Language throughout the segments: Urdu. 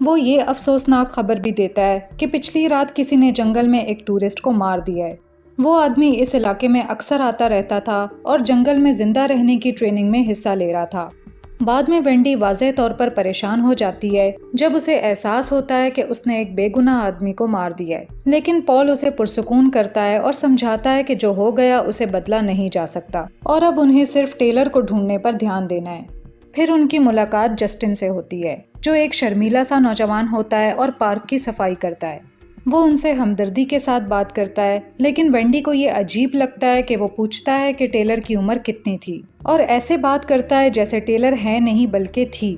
وہ یہ افسوسناک خبر بھی دیتا ہے کہ پچھلی رات کسی نے جنگل میں ایک ٹورسٹ کو مار دیا ہے۔ وہ آدمی اس علاقے میں اکثر آتا رہتا تھا اور جنگل میں زندہ رہنے کی ٹریننگ میں حصہ لے رہا تھا۔ بعد میں وینڈی واضح طور پر پریشان ہو جاتی ہے جب اسے احساس ہوتا ہے کہ اس نے ایک بے گناہ آدمی کو مار دیا ہے، لیکن پال اسے پرسکون کرتا ہے اور سمجھاتا ہے کہ جو ہو گیا اسے بدلا نہیں جا سکتا اور اب انہیں صرف ٹیلر کو ڈھونڈنے پر دھیان دینا ہے۔ پھر ان کی ملاقات جسٹن سے ہوتی ہے، جو ایک شرمیلا سا نوجوان ہوتا ہے اور پارک کی صفائی کرتا ہے۔ وہ ان سے ہمدردی کے ساتھ بات کرتا ہے، لیکن وینڈی کو یہ عجیب لگتا ہے کہ وہ پوچھتا ہے کہ ٹیلر کی عمر کتنی تھی، اور ایسے بات کرتا ہے جیسے ٹیلر ہے نہیں بلکہ تھی۔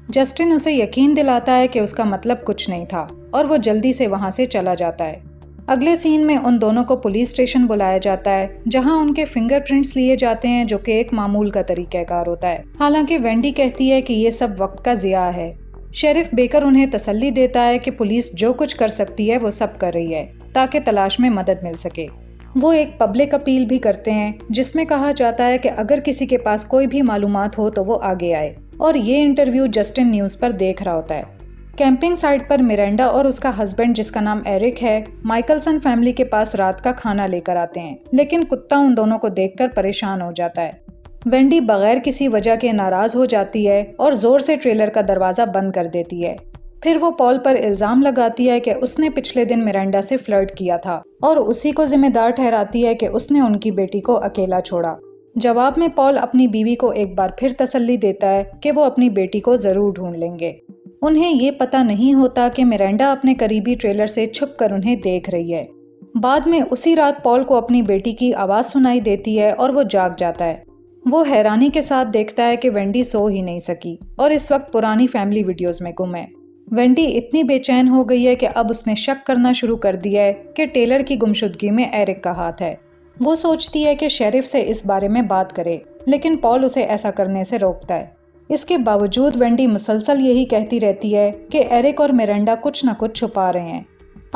جسٹن اسے یقین دلاتا ہے کہ اس کا مطلب کچھ نہیں تھا، اور وہ جلدی سے وہاں سے چلا جاتا ہے۔ اگلے سین میں ان دونوں کو پولیس اسٹیشن بلایا جاتا ہے، جہاں ان کے فنگر پرنٹس لیے جاتے ہیں، جو کہ ایک معمول کا طریقہ کار ہوتا ہے۔ حالانکہ وینڈی کہتی ہے کہ یہ سب وقت کا ضیاع ہے۔ شیرف بیکر انہیں تسلی دیتا ہے کہ پولیس جو کچھ کر سکتی ہے وہ سب کر رہی ہے تاکہ تلاش میں مدد مل سکے۔ وہ ایک پبلک اپیل بھی کرتے ہیں جس میں کہا جاتا ہے کہ اگر کسی کے پاس کوئی بھی معلومات ہو تو وہ آگے آئے، اور یہ انٹرویو جسٹن نیوز پر دیکھ رہا ہوتا ہے۔ کیمپنگ سائٹ پر میرینڈا اور اس کا ہسبینڈ جس کا نام ایرک ہے، مائیکلسن فیملی کے پاس رات کا کھانا لے کر آتے ہیں، لیکن کتا ان دونوں کو دیکھ کر پریشان ہو جاتا ہے۔ وینڈی بغیر کسی وجہ کے ناراض ہو جاتی ہے اور زور سے ٹریلر کا دروازہ بند کر دیتی ہے۔ پھر وہ پال پر الزام لگاتی ہے کہ اس نے پچھلے دن میرینڈا سے فلرٹ کیا تھا اور اسی کو ذمہ دار ٹھہراتی ہے کہ اس نے ان کی بیٹی کو اکیلا چھوڑا۔ جواب میں پال اپنی بیوی کو ایک بار پھر تسلی دیتا ہے کہ وہ اپنی بیٹی کو ضرور ڈھونڈ لیں گے۔ انہیں یہ پتہ نہیں ہوتا کہ میرینڈا اپنے قریبی ٹریلر سے چھپ کر انہیں دیکھ رہی ہے۔ بعد میں اسی رات پال کو اپنی بیٹی کی آواز سنائی دیتی ہے اور وہ جاگ جاتا ہے۔ وہ حیرانی کے ساتھ دیکھتا ہے کہ وینڈی سو ہی نہیں سکی اور اس وقت پرانی فیملی ویڈیوز میں گم ہے۔ وینڈی اتنی بے چین ہو گئی ہے کہ اب اس نے شک کرنا شروع کر دیا ہے کہ ٹیلر کی گمشدگی میں ایرک کا ہاتھ ہے۔ وہ سوچتی ہے کہ شیرف سے اس بارے میں بات کرے، لیکن پال اسے ایسا کرنے سے روکتا ہے۔ اس کے باوجود وینڈی مسلسل یہی کہتی رہتی ہے کہ ایرک اور میرینڈا کچھ نہ کچھ چھپا رہے ہیں۔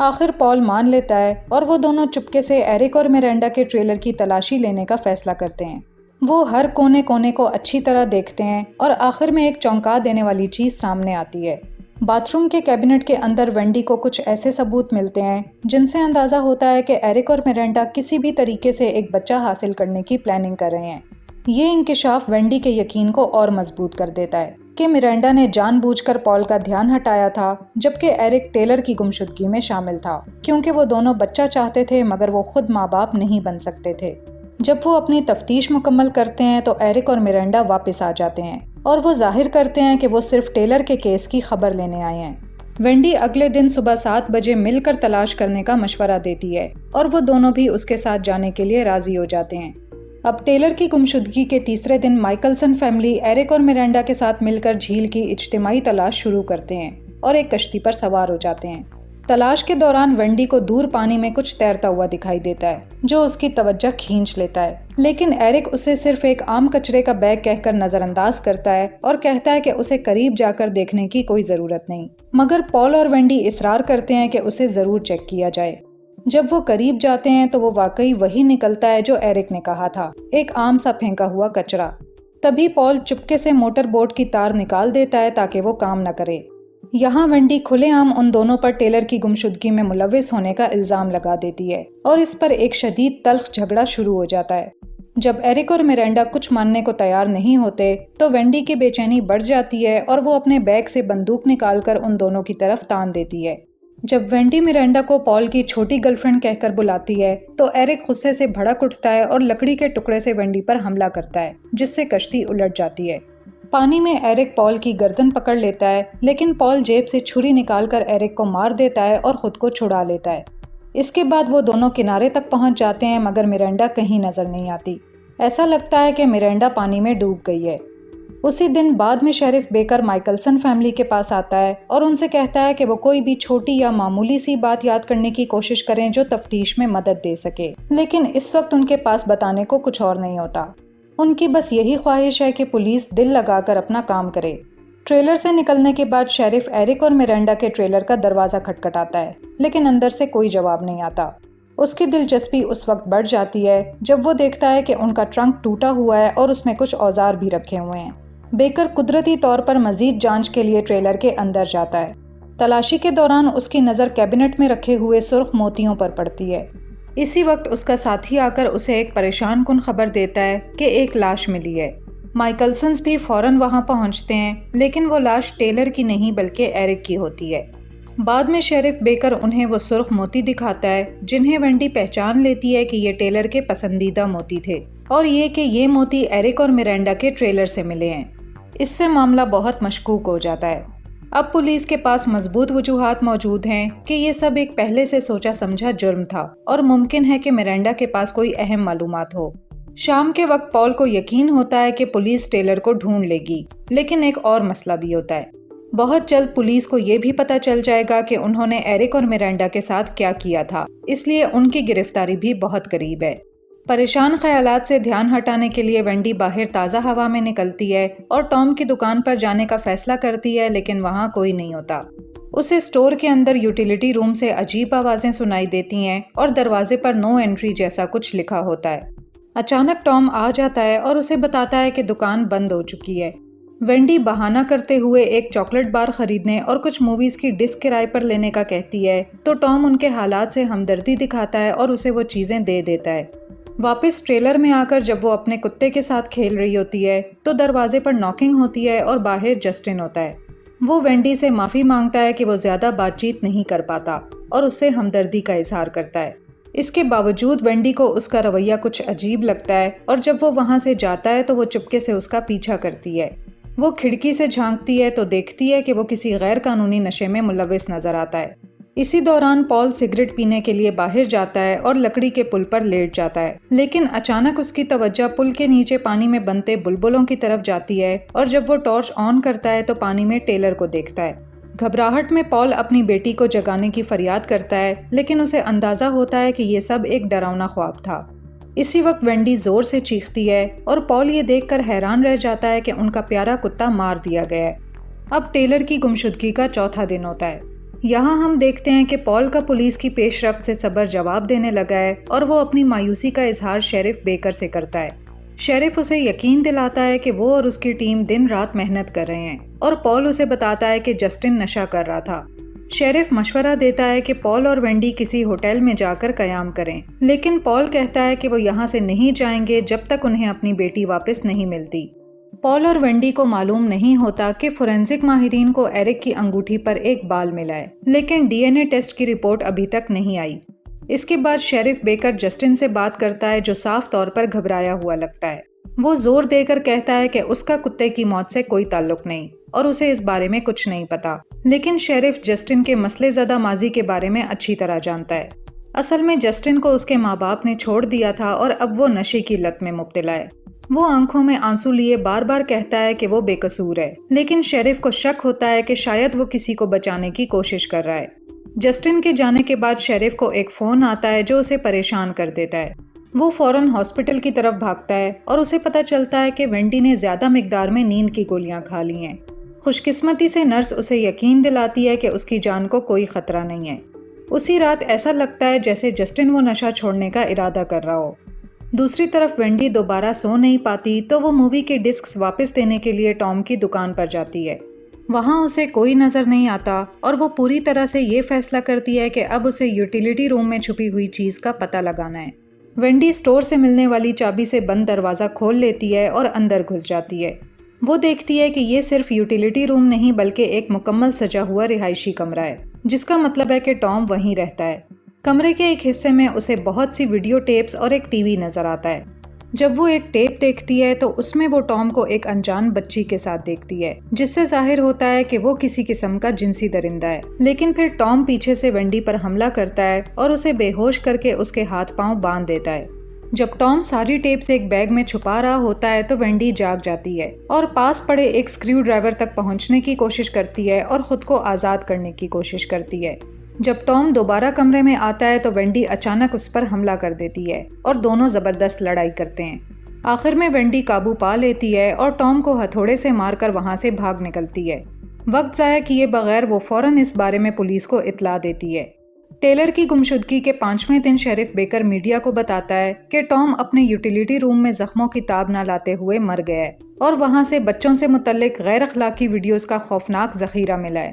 آخر پال مان لیتا ہے اور وہ دونوں چپکے سے ایرک اور میرینڈا کے ٹریلر کی تلاشی لینے کا فیصلہ کرتے ہیں۔ وہ ہر کونے کونے کو اچھی طرح دیکھتے ہیں اور آخر میں ایک چونکا دینے والی چیز سامنے آتی ہے۔ باتھ روم کے کیبنٹ کے اندر وینڈی کو کچھ ایسے ثبوت ملتے ہیں جن سے اندازہ ہوتا ہے کہ ایرک اور میرینڈا کسی بھی طریقے سے ایک بچہ حاصل کرنے کی پلاننگ کر رہے ہیں۔ یہ انکشاف وینڈی کے یقین کو اور مضبوط کر دیتا ہے کہ میرینڈا نے جان بوجھ کر پال کا دھیان ہٹایا تھا، جبکہ ایرک ٹیلر کی گمشدگی میں شامل تھا، کیونکہ وہ دونوں بچہ چاہتے تھے مگر وہ خود ماں باپ نہیں بن سکتے تھے۔ جب وہ اپنی تفتیش مکمل کرتے ہیں تو ایرک اور میرینڈا واپس آ جاتے ہیں اور وہ ظاہر کرتے ہیں کہ وہ صرف ٹیلر کے کیس کی خبر لینے آئے ہیں۔ وینڈی اگلے دن صبح 7 بجے مل کر تلاش کرنے کا مشورہ دیتی ہے اور وہ دونوں بھی اس کے ساتھ جانے کے لیے راضی ہو جاتے ہیں۔ اب ٹیلر کی گمشدگی کے تیسرے دن مائیکلسن فیملی ایرک اور میرینڈا کے ساتھ مل کر جھیل کی اجتماعی تلاش شروع کرتے ہیں اور ایک کشتی پر سوار ہو جاتے ہیں۔ تلاش کے دوران وینڈی کو دور پانی میں کچھ تیرتا ہوا دکھائی دیتا ہے جو اس کی توجہ کھینچ لیتا ہے، لیکن ایرک اسے صرف ایک عام کچرے کا بیگ کہہ کر نظر انداز کرتا ہے اور کہتا ہے کہ اسے قریب جا کر دیکھنے کی کوئی ضرورت نہیں، مگر پال اور وینڈی اصرار کرتے ہیں کہ اسے ضرور چیک کیا جائے۔ جب وہ قریب جاتے ہیں تو وہ واقعی وہی نکلتا ہے جو ایرک نے کہا تھا، ایک عام سا پھینکا ہوا کچرا۔ تبھی پال چپکے سے موٹر بوٹ کی تار نکال دیتا ہے تاکہ وہ کام نہ کرے۔ یہاں وینڈی کھلے عام ان دونوں پر ٹیلر کی گمشدگی میں ملوث ہونے کا الزام لگا دیتی ہے اور اس پر ایک شدید تلخ جھگڑا شروع ہو جاتا ہے۔ جب ایرک اور میرینڈا کچھ ماننے کو تیار نہیں ہوتے تو وینڈی کی بے چینی بڑھ جاتی ہے اور وہ اپنے بیگ سے بندوق نکال کر ان دونوں کی طرف تان دیتی ہے۔ جب وینڈی میرینڈا کو پال کی چھوٹی گرل فرینڈ کہہ کر بلاتی ہے تو ایرک غصے سے بھڑک اٹھتا ہے اور لکڑی کے ٹکڑے سے وینڈی پر حملہ کرتا ہے، جس سے کشتی الٹ جاتی ہے۔ پانی میں ایرک پال کی گردن پکڑ لیتا ہے، لیکن پال جیب سے چھری نکال کر ایرک کو مار دیتا ہے اور خود کو چھڑا لیتا ہے۔ اس کے بعد وہ دونوں کنارے تک پہنچ جاتے ہیں مگر میرینڈا کہیں نظر نہیں آتی۔ ایسا لگتا ہے کہ میرینڈا پانی میں ڈوب گئی ہے۔ اسی دن بعد میں شیرف بیکر مائیکلسن فیملی کے پاس آتا ہے اور ان سے کہتا ہے کہ وہ کوئی بھی چھوٹی یا معمولی سی بات یاد کرنے کی کوشش کریں جو تفتیش میں مدد دے سکے، لیکن اس وقت ان کے پاس بتانے کو کچھ اور نہیں ہوتا۔ ان کی بس یہی خواہش ہے کہ پولیس دل لگا کر اپنا کام کرے۔ ٹریلر سے نکلنے کے بعد شیرف ایرک اور میرینڈا کے ٹریلر کا دروازہ کھٹکھٹاتا ہے، لیکن اندر سے کوئی جواب نہیں آتا۔ اس کی دلچسپی اس وقت بڑھ جاتی ہے جب وہ دیکھتا ہے کہ ان کا ٹرنک ٹوٹا ہوا ہے اور اس میں کچھ اوزار بھی رکھے ہوئے ہیں۔ بیکر قدرتی طور پر مزید جانچ کے لیے ٹریلر کے اندر جاتا ہے۔ تلاشی کے دوران اس کی نظر کیبنٹ میں رکھے ہوئے سرخ موتیوں پر پڑتی ہے۔ اسی وقت اس کا ساتھی آ کر اسے ایک پریشان کن خبر دیتا ہے کہ ایک لاش ملی ہے۔ مائیکلسنز بھی فوراً وہاں پہنچتے ہیں، لیکن وہ لاش ٹیلر کی نہیں بلکہ ایرک کی ہوتی ہے۔ بعد میں شیرف بیکر انہیں وہ سرخ موتی دکھاتا ہے جنہیں وینڈی پہچان لیتی ہے کہ یہ ٹیلر کے پسندیدہ موتی تھے، اور یہ کہ یہ موتی ایرک اور مرینڈا کے ٹریلر سے ملے ہیں۔ اس سے معاملہ بہت مشکوک ہو جاتا ہے۔ اب پولیس کے پاس مضبوط وجوہات موجود ہیں کہ یہ سب ایک پہلے سے سوچا سمجھا جرم تھا، اور ممکن ہے کہ مرینڈا کے پاس کوئی اہم معلومات ہو۔ شام کے وقت پال کو یقین ہوتا ہے کہ پولیس ٹیلر کو ڈھونڈ لے گی، لیکن ایک اور مسئلہ بھی ہوتا ہے۔ بہت جلد پولیس کو یہ بھی پتہ چل جائے گا کہ انہوں نے ایرک اور مرینڈا کے ساتھ کیا کیا تھا، اس لیے ان کی گرفتاری بھی بہت قریب ہے۔ پریشان خیالات سے دھیان ہٹانے کے لیے وینڈی باہر تازہ ہوا میں نکلتی ہے اور ٹام کی دکان پر جانے کا فیصلہ کرتی ہے، لیکن وہاں کوئی نہیں ہوتا۔ اسے اسٹور کے اندر یوٹیلیٹی روم سے عجیب آوازیں سنائی دیتی ہیں اور دروازے پر نو انٹری جیسا کچھ لکھا ہوتا ہے۔ اچانک ٹام آ جاتا ہے اور اسے بتاتا ہے کہ دکان بند ہو چکی ہے۔ وینڈی بہانہ کرتے ہوئے ایک چاکلیٹ بار خریدنے اور کچھ موویز کی ڈسک کرائے پر لینے کا کہتی ہے، تو ٹام ان کے حالات سے ہمدردی دکھاتا ہے اور اسے وہ چیزیں دے دیتا ہے۔ واپس ٹریلر میں آ کر جب وہ اپنے کتے کے ساتھ کھیل رہی ہوتی ہے تو دروازے پر ناکنگ ہوتی ہے اور باہر جسٹن ہوتا ہے۔ وہ وینڈی سے معافی مانگتا ہے کہ وہ زیادہ بات چیت نہیں کر پاتا اور اس سے ہمدردی کا اظہار کرتا ہے۔ اس کے باوجود وینڈی کو اس کا رویہ کچھ عجیب لگتا ہے، اور جب وہ وہاں سے جاتا ہے تو وہ چپکے سے اس کا پیچھا کرتی ہے۔ وہ کھڑکی سے جھانکتی ہے تو دیکھتی ہے کہ وہ کسی غیر قانونی نشے میں ملوث نظر آتا ہے۔ اسی دوران پال سگریٹ پینے کے لیے باہر جاتا ہے اور لکڑی کے پل پر لیٹ جاتا ہے، لیکن اچانک اس کی توجہ پل کے نیچے پانی میں بنتے بلبلوں کی طرف جاتی ہے، اور جب وہ ٹارچ آن کرتا ہے تو پانی میں ٹیلر کو دیکھتا ہے۔ گھبراہٹ میں پال اپنی بیٹی کو جگانے کی فریاد کرتا ہے، لیکن اسے اندازہ ہوتا ہے کہ یہ سب ایک ڈراؤنا خواب تھا۔ اسی وقت وینڈی زور سے چیختی ہے اور پال یہ دیکھ کر حیران رہ جاتا ہے کہ ان کا پیارا کتا مار دیا گیا ہے۔ اب ٹیلر کی گمشدگی کا چوتھا دن ہوتا ہے۔ یہاں ہم دیکھتے ہیں کہ پال کا پولیس کی پیش رفت سے صبر جواب دینے لگا ہے، اور وہ اپنی مایوسی کا اظہار شیرف بیکر سے کرتا ہے۔ شیرف اسے یقین دلاتا ہے کہ وہ اور اس کی ٹیم دن رات محنت کر رہے ہیں، اور پال اسے بتاتا ہے کہ جسٹن نشہ کر رہا تھا۔ شیرف مشورہ دیتا ہے کہ پال اور وینڈی کسی ہوٹل میں جا کر قیام کریں، لیکن پال کہتا ہے کہ وہ یہاں سے نہیں جائیں گے جب تک انہیں اپنی بیٹی واپس نہیں ملتی۔ پال اور وینڈی کو معلوم نہیں ہوتا کہ فورینسک ماہرین کو ایرک کی انگوٹھی پر ایک بال ملا ہے، لیکن ڈی این اے ٹیسٹ کی رپورٹ ابھی تک نہیں آئی۔ اس کے بعد شیرف بیکر جسٹن سے بات کرتا ہے جو صاف طور پر گھبرایا ہوا لگتا ہے۔ وہ زور دے کر کہتا ہے کہ اس کا کتے کی موت سے کوئی تعلق نہیں اور اسے اس بارے میں کچھ نہیں پتا، لیکن شیرف جسٹن کے مسئلے زدہ ماضی کے بارے میں اچھی طرح جانتا ہے۔ اصل میں جسٹن کو اس کے ماں باپ نے چھوڑ دیا تھا اور اب وہ نشے کی لت میں مبتلا ہے۔ وہ آنکھوں میں آنسو لیے بار بار کہتا ہے کہ وہ بے قصور ہے، لیکن شیرف کو شک ہوتا ہے کہ شاید وہ کسی کو بچانے کی کوشش کر رہا ہے۔ جسٹن کے جانے کے بعد شیرف کو ایک فون آتا ہے جو اسے پریشان کر دیتا ہے۔ وہ فوراً ہاسپٹل کی طرف بھاگتا ہے اور اسے پتہ چلتا ہے کہ وینڈی نے زیادہ مقدار میں نیند کی گولیاں کھا لی ہیں۔ خوش قسمتی سے نرس اسے یقین دلاتی ہے کہ اس کی جان کو کوئی خطرہ نہیں ہے۔ اسی رات ایسا لگتا ہے جیسے جسٹن وہ نشہ چھوڑنے کا ارادہ کر رہا ہو۔ دوسری طرف وینڈی دوبارہ سو نہیں پاتی تو وہ مووی کے ڈسکس واپس دینے کے لیے ٹام کی دکان پر جاتی ہے۔ وہاں اسے کوئی نظر نہیں آتا اور وہ پوری طرح سے یہ فیصلہ کرتی ہے کہ اب اسے یوٹیلیٹی روم میں چھپی ہوئی چیز کا پتہ لگانا ہے۔ وینڈی اسٹور سے ملنے والی چابی سے بند دروازہ کھول لیتی ہے اور اندر گھس جاتی ہے۔ وہ دیکھتی ہے کہ یہ صرف یوٹیلیٹی روم نہیں بلکہ ایک مکمل سجا ہوا رہائشی کمرہ ہے، جس کا مطلب ہے کہ ٹام وہیں رہتا ہے۔ کمرے کے ایک حصے میں اسے بہت سی ویڈیو ٹیپس اور ایک ٹی وی نظر آتا ہے۔ جب وہ ایک ٹیپ دیکھتی ہے تو اس میں وہ ٹام کو ایک انجان بچی کے ساتھ دیکھتی ہے، جس سے ظاہر ہوتا ہے کہ وہ کسی قسم کا جنسی درندہ ہے۔ لیکن پھر ٹام پیچھے سے وینڈی پر حملہ کرتا ہے اور اسے بے ہوش کر کے اس کے ہاتھ پاؤں باندھ دیتا ہے۔ جب ٹام ساری ٹیپس ایک بیگ میں چھپا رہا ہوتا ہے تو وینڈی جاگ جاتی ہے اور پاس پڑے ایک اسکریو ڈرائیور تک پہنچنے کی کوشش کرتی ہے اور خود کو آزاد کرنے کی کوشش کرتی ہے۔ جب ٹام دوبارہ کمرے میں آتا ہے تو وینڈی اچانک اس پر حملہ کر دیتی ہے اور دونوں زبردست لڑائی کرتے ہیں۔ آخر میں وینڈی قابو پا لیتی ہے اور ٹام کو ہتھوڑے سے مار کر وہاں سے بھاگ نکلتی ہے۔ وقت ضائع کیے بغیر وہ فوراً اس بارے میں پولیس کو اطلاع دیتی ہے۔ ٹیلر کی گمشدگی کے 5ویں دن شیرف بیکر میڈیا کو بتاتا ہے کہ ٹام اپنے یوٹیلیٹی روم میں زخموں کی تاب نہ لاتے ہوئے مر گیا ہے اور وہاں سے بچوں سے متعلق غیر اخلاقی ویڈیوز کا خوفناک ذخیرہ ملا ہے۔